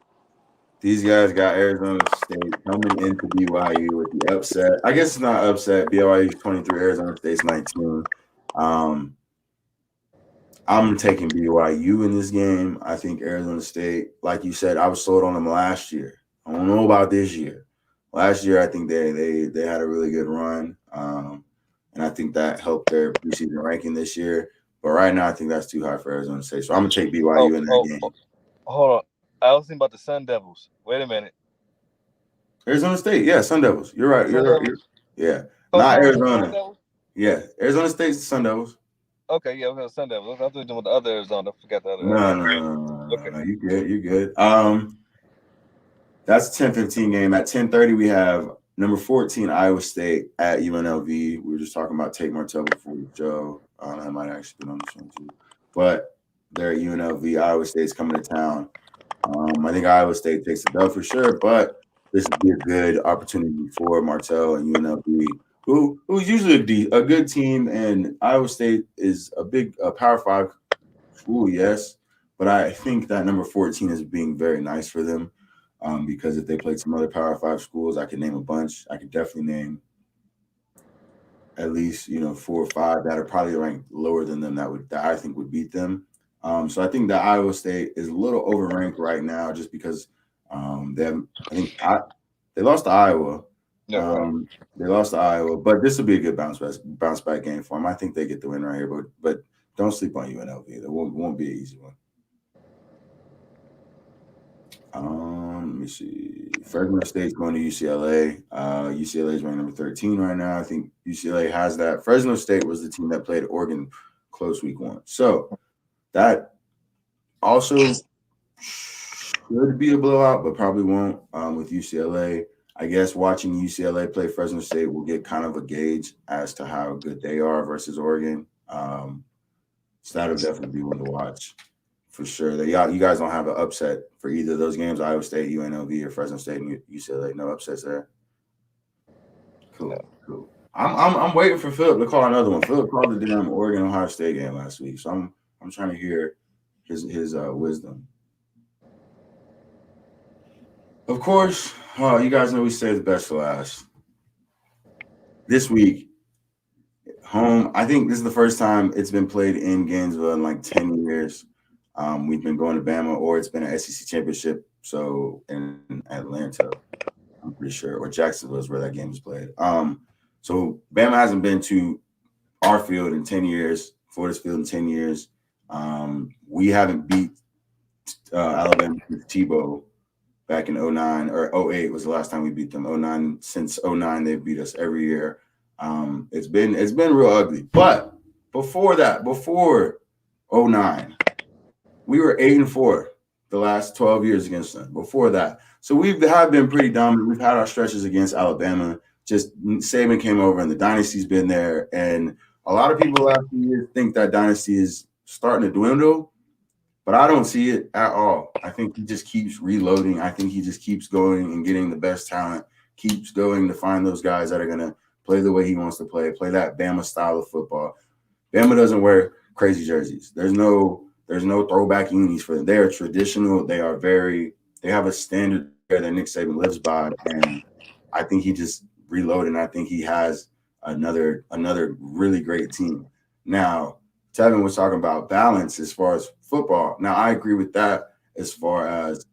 [SPEAKER 1] These guys got Arizona State coming into BYU with the upset. I guess it's not upset. BYU's 23, Arizona State's 19. I'm taking BYU in this game. I think Arizona State, like you said, I was sold on them last year. I don't know about this year. Last year, I think they had a really good run, and I think that helped their preseason ranking this year. But right now, I think that's too high for Arizona State. So I'm gonna take BYU in that game.
[SPEAKER 3] Hold on. I was thinking about the Sun Devils. Wait a minute.
[SPEAKER 1] Arizona State, yeah, Sun Devils. You're right. Yeah, not Arizona. Yeah, Arizona State's the Sun Devils.
[SPEAKER 3] Okay, yeah, we have Sun Devils. I was doing with the other Arizona. I forgot the other.
[SPEAKER 1] No. You good. That's a 10-15 game. At 10:30, we have number 14 Iowa State at UNLV. We were just talking about Tate Martell before the show. I might actually been on this one too, but they're at UNLV. Iowa State's coming to town. I think Iowa State takes the dub for sure, but this would be a good opportunity for Martell and UNLV, who's usually a good team, and Iowa State is a big Power 5 school, yes, but I think that number 14 is being very nice for them. Because if they played some other Power 5 schools, I could name a bunch. I could definitely name at least 4 or 5 that are probably ranked lower than them that I think would beat them. So I think that Iowa State is a little overranked right now just because they lost to Iowa. They lost to Iowa, but this will be a good bounce back game for them. I think they get the win right here, but don't sleep on UNLV. It won't be an easy one. Let me see. Fresno State's going to UCLA. UCLA is ranked number 13 right now. I think UCLA has that. Fresno State was the team that played Oregon close week 1. So that also should be a blowout, but probably won't with UCLA. I guess watching UCLA play Fresno State will get kind of a gauge as to how good they are versus Oregon. So that'll definitely be one to watch. For sure. You guys don't have an upset for either of those games, Iowa State, UNLV, or Fresno State and UCLA. No upsets there. Cool. I'm waiting for Philip to call another one. Philip called the damn Oregon Ohio State game last week, so I'm trying to hear his wisdom. Of course, you guys know we save the best for last. This week, home. I think this is the first time it's been played in Gainesville in like 10 years. We've been going to Bama, or it's been an SEC championship. So in Atlanta, I'm pretty sure, or Jacksonville is where that game was played. So Bama hasn't been to our field in 10 years, Florida's field in 10 years. We haven't beat Alabama with Tebow back in 2009 or 08 was the last time we beat them. 2009, since 2009, they've beat us every year. It's been real ugly. But before that, before 2009, we were 8-4 the last 12 years against them. Before that, so we have been pretty dominant. We've had our stretches against Alabama. Just Saban came over, and the dynasty's been there. And a lot of people last few years think that dynasty is starting to dwindle, but I don't see it at all. I think he just keeps reloading. I think he just keeps going and getting the best talent. Keeps going to find those guys that are gonna play the way he wants to play that Bama style of football. Bama doesn't wear crazy jerseys. There's no throwback unis for them. They are traditional. They have a standard there that Nick Saban lives by. And I think he just reloaded. And I think he has another really great team. Now, Tevin was talking about balance as far as football. Now, I agree with that as far as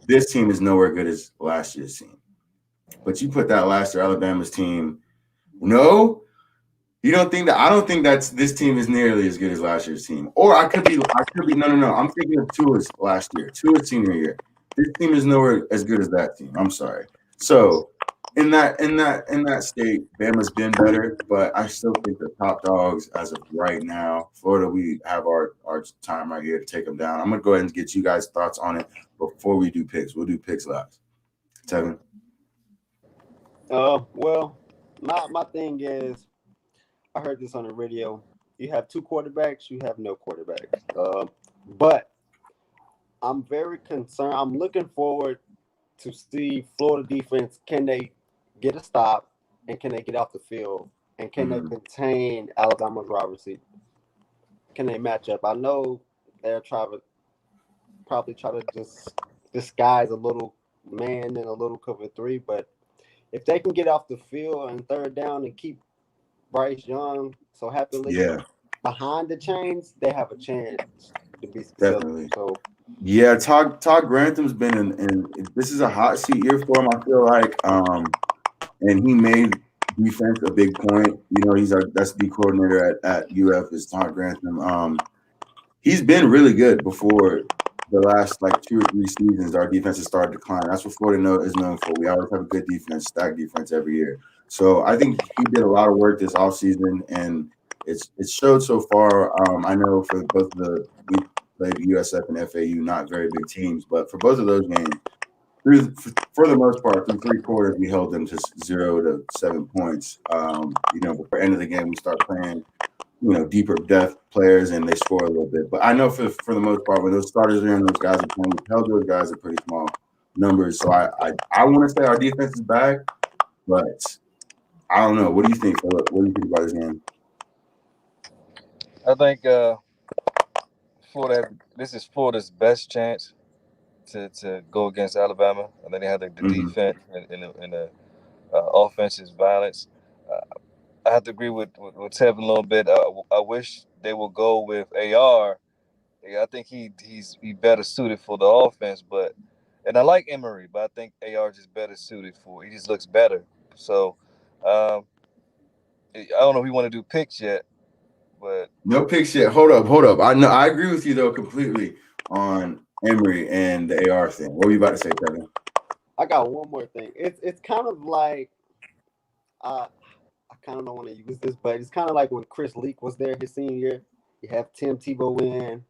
[SPEAKER 1] this team is nowhere good as last year's team. But you put that last year Alabama's team. No. You don't think that? I don't think this team is nearly as good as last year's team. Or I could be. No. I'm thinking of Tua's last year, Tua's senior year. This team is nowhere as good as that team. I'm sorry. So in that state, Bama's been better, but I still think the top dogs as of right now. Florida, we have our time right here to take them down. I'm gonna go ahead and get you guys' thoughts on it before we do picks. We'll do picks last. Tevin.
[SPEAKER 2] Well, my thing is, I heard this on the radio. You have 2 quarterbacks, you have no quarterbacks. But I'm very concerned. I'm looking forward to see Florida defense. Can they get a stop, and can they get off the field, and can they contain Alabama's wide receiver? Can they match up? I know they'll probably try to just disguise a little man and a little cover 3, but if they can get off the field on 3rd down and keep Bryce Young so happily behind the chains, they have a chance to be successful.
[SPEAKER 1] Definitely.
[SPEAKER 2] So
[SPEAKER 1] Yeah, Todd Grantham's been in this is a hot seat year for him, I feel like. And he made defense a big point. You know, he's our that's the coordinator at UF is Todd Grantham. He's been really good before the last like 2 or 3 seasons. Our defense has started to decline. That's what Florida is known for. We always have a good defense, stacked defense every year. So I think he did a lot of work this offseason, and it's showed so far. I know for both we played USF and FAU, not very big teams, but for both of those games, for the most part, through 3 quarters, we held them to 0 to 7 points. You know, before the end of the game, we start playing, deeper depth players, and they score a little bit. But I know for the most part, when those starters are in, those guys are playing. We held those guys at pretty small numbers. So I want to say our defense is back, but I don't know. What do you think, Philip? What do you think about this game?
[SPEAKER 3] I think Florida. This is Florida's best chance to go against Alabama. I think they have the defense and the offense's violence. I have to agree with Tevin a little bit. I wish they would go with AR. I think he's better suited for the offense, and I like Emory, but I think AR is just better suited for. He just looks better. So I don't know if we want to do picks yet, but
[SPEAKER 1] no picks yet. Hold up. I agree with you though completely on Emory and the AR thing. What were you about to say, Kevin?
[SPEAKER 2] I got one more thing. It's kind of like I kind of don't want to use this, but it's kind of like when Chris Leak was there his senior year. You have Tim Tebow in,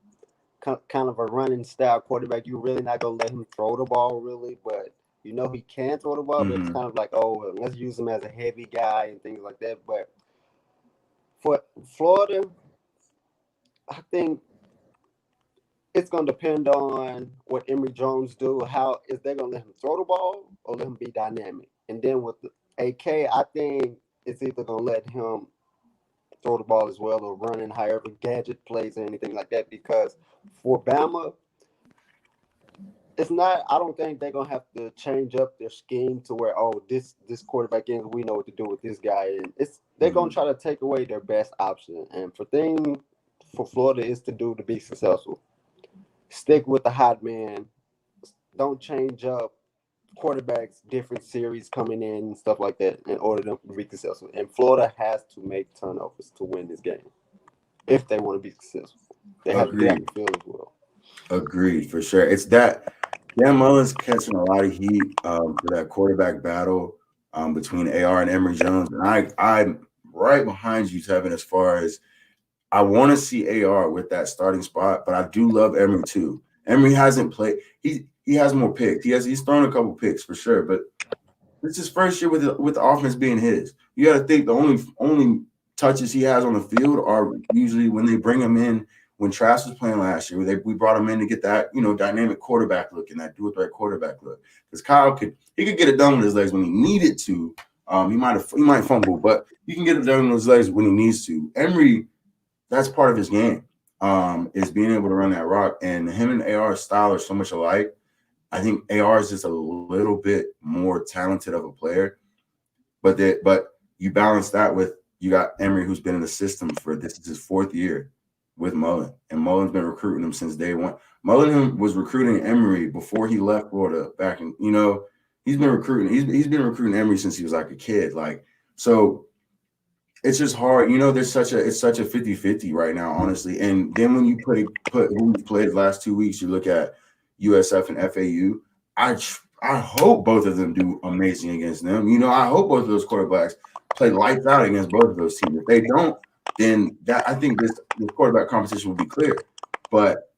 [SPEAKER 2] kind of a running style quarterback. You're really not gonna let him throw the ball, really, but you know he can throw the ball. But it's kind of like, oh, let's use him as a heavy guy and things like that. But for Florida, I think it's going to depend on what Emory Jones do. How is they going to let him throw the ball or let him be dynamic? And then with the AK, I think it's either going to let him throw the ball as well or run in however gadget plays or anything like that. Because for Bama, it's not. I don't think they're going to have to change up their scheme to where this quarterback in, we know what to do with this guy, and they're going to try to take away their best option. And for Florida is to be successful. Stick with the hot man. Don't change up quarterbacks, different series coming in and stuff like that in order to be successful. And Florida has to make turnovers to win this game if they want to be successful. They have to get out the field as well.
[SPEAKER 1] Agreed, for sure. It's that Dan Mullen's catching a lot of heat for that quarterback battle between AR and Emory Jones. And I'm right behind you, Tevin, as far as I want to see AR with that starting spot, but I do love Emory too. Emory hasn't played. He has more picks. He's thrown a couple picks for sure, but it's his first year with the offense being his. You got to think the only touches he has on the field are usually when they bring him in. When Trask was playing last year, we brought him in to get that dynamic quarterback look and that do-it-right quarterback look. Because Kyle could get it done with his legs when he needed to. He might fumble, but he can get it done with his legs when he needs to. Emory. That's part of his game, is being able to run that rock. And him and AR's style are so much alike. I think AR is just a little bit more talented of a player. But you balance that with you got Emory, who's been in the system this is his 4th year with Mullen. And Mullen's been recruiting him since day one. Mullen was recruiting Emory before he left Florida back in, he's been recruiting. He's been recruiting Emory since he was like a kid. So it's just hard. It's such a 50-50 right now, honestly. And then when you put who we've played the last 2 weeks, you look at USF and FAU. I hope both of them do amazing against them. I hope both of those quarterbacks play lights out against both of those teams. If they don't, then I think this quarterback competition will be clear. But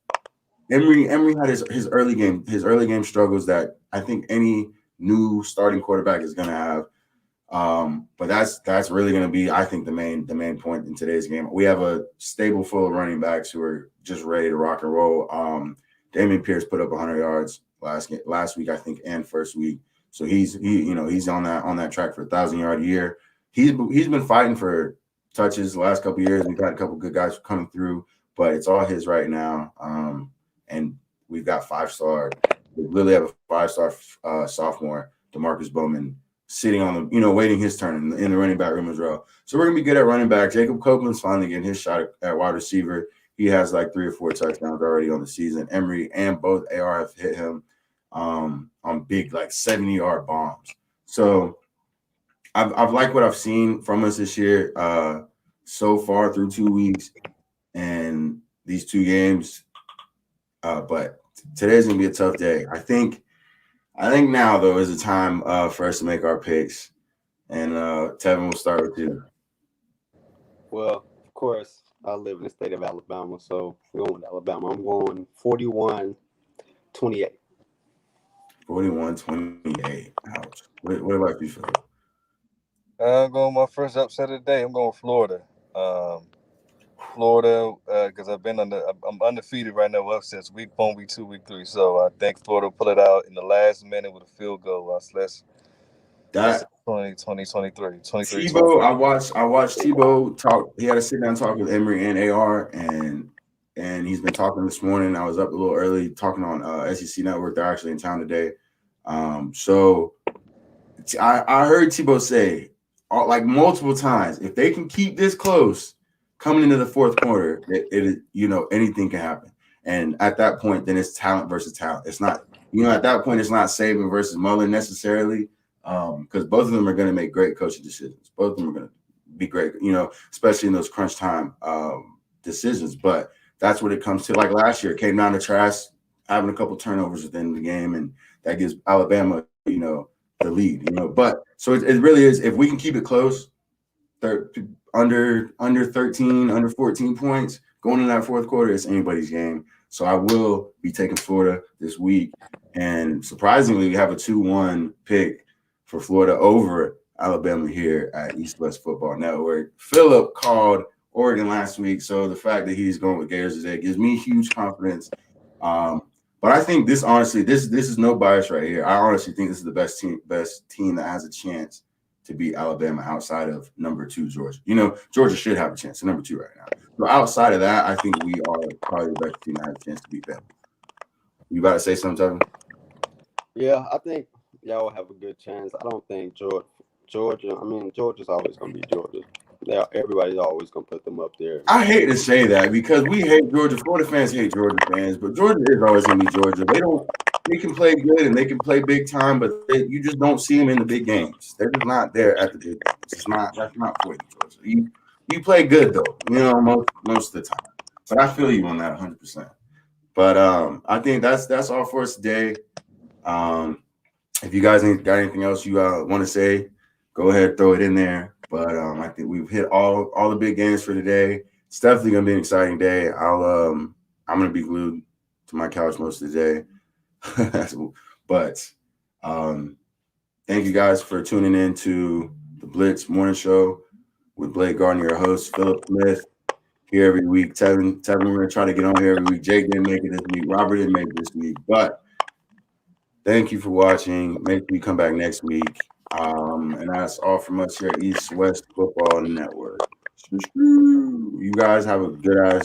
[SPEAKER 1] Emory had his early game struggles that I think any new starting quarterback is going to have. But that's really going to be, I think, the main point in today's game. We have a stable full of running backs who are just ready to rock and roll. Damian Pierce put up 100 yards last week, I think, and first week. So he's on that track for a 1,000-yard year. He's been fighting for touches the last couple of years. We've got a couple good guys coming through, but it's all his right now. And we've got 5-star. We literally have a 5-star sophomore, DeMarcus Bowman, sitting on the, waiting his turn in the running back room as well. So we're going to be good at running back. Jacob Copeland's finally getting his shot at wide receiver. he has like 3 or 4 touchdowns already on the season. Emory and both AR have hit him on big like 70-yard bombs. So I've liked what I've seen from us this year so far through 2 weeks and these 2 games. But today's gonna be a tough day. I think now though is the time for us to make our picks. And Tevin, we'll start with you.
[SPEAKER 2] Well, of course, I live in the state of Alabama, so we're going with Alabama. I'm going 41-28.
[SPEAKER 1] 41-28. Ouch. What about you, Phil?
[SPEAKER 3] I'm going my first upset of the day. I'm going Florida. Florida, because I'm undefeated right now upsets week 1, week 2, week 3. So I think Florida will pull it out in the last minute with a field goal. That's 23.
[SPEAKER 1] Tebow, I watched Tebow talk. He had a sit down talk with Emory and AR, and he's been talking this morning. I was up a little early talking on SEC Network. They're actually in town today. So I heard Tebow say like multiple times, if they can keep this close coming into the fourth quarter, it anything can happen. And at that point, then it's talent versus talent. It's not, at that point, it's not Saban versus Mullen necessarily. Because both of them are going to make great coaching decisions. Both of them are going to be great, especially in those crunch time decisions. But that's what it comes to. Like last year, it came down to Trask having a couple turnovers within the game, and that gives Alabama, the lead. But so it really is. If we can keep it close, under 13, under 14 points going in that fourth quarter, it's anybody's game. So I will be taking Florida this week, and surprisingly, we have a 2-1 pick for Florida over Alabama here at East West Football Network. Philip called Oregon last week, so the fact that he's going with Gators today gives me huge confidence. But I think this is no bias right here. I honestly think this is the best team that has a chance to beat Alabama outside of number 2 Georgia. Georgia should have a chance to number 2 right now. So outside of that, I think we are probably the best team that has a chance to beat them. You about to say something, Tevin?
[SPEAKER 2] Yeah, I think y'all have a good chance. I don't think Georgia's always going to be Georgia. Everybody's always going to put them up there.
[SPEAKER 1] I hate to say that because we hate Georgia. Florida fans hate Georgia fans, but Georgia is always going to be Georgia. They can play good and they can play big time, but you just don't see them in the big games. They're just not there at the big games. That's not for you, Georgia. You play good though, most of the time. But I feel you on that 100%. But I think that's all for us today. If you guys got anything else you want to say, go ahead, throw it in there. But I think we've hit all the big games for today. It's definitely gonna be an exciting day. I'm gonna be glued to my couch most of the day. But thank you guys for tuning in to the Blitz Morning Show with Blake Gardner, your host, Philip Smith, here every week. Tevin, we're gonna try to get on here every week. Jake didn't make it this week. Robert didn't make it this week, but thank you for watching. Make sure you come back next week. And that's all from us here at East West Football Network. You guys have a good ass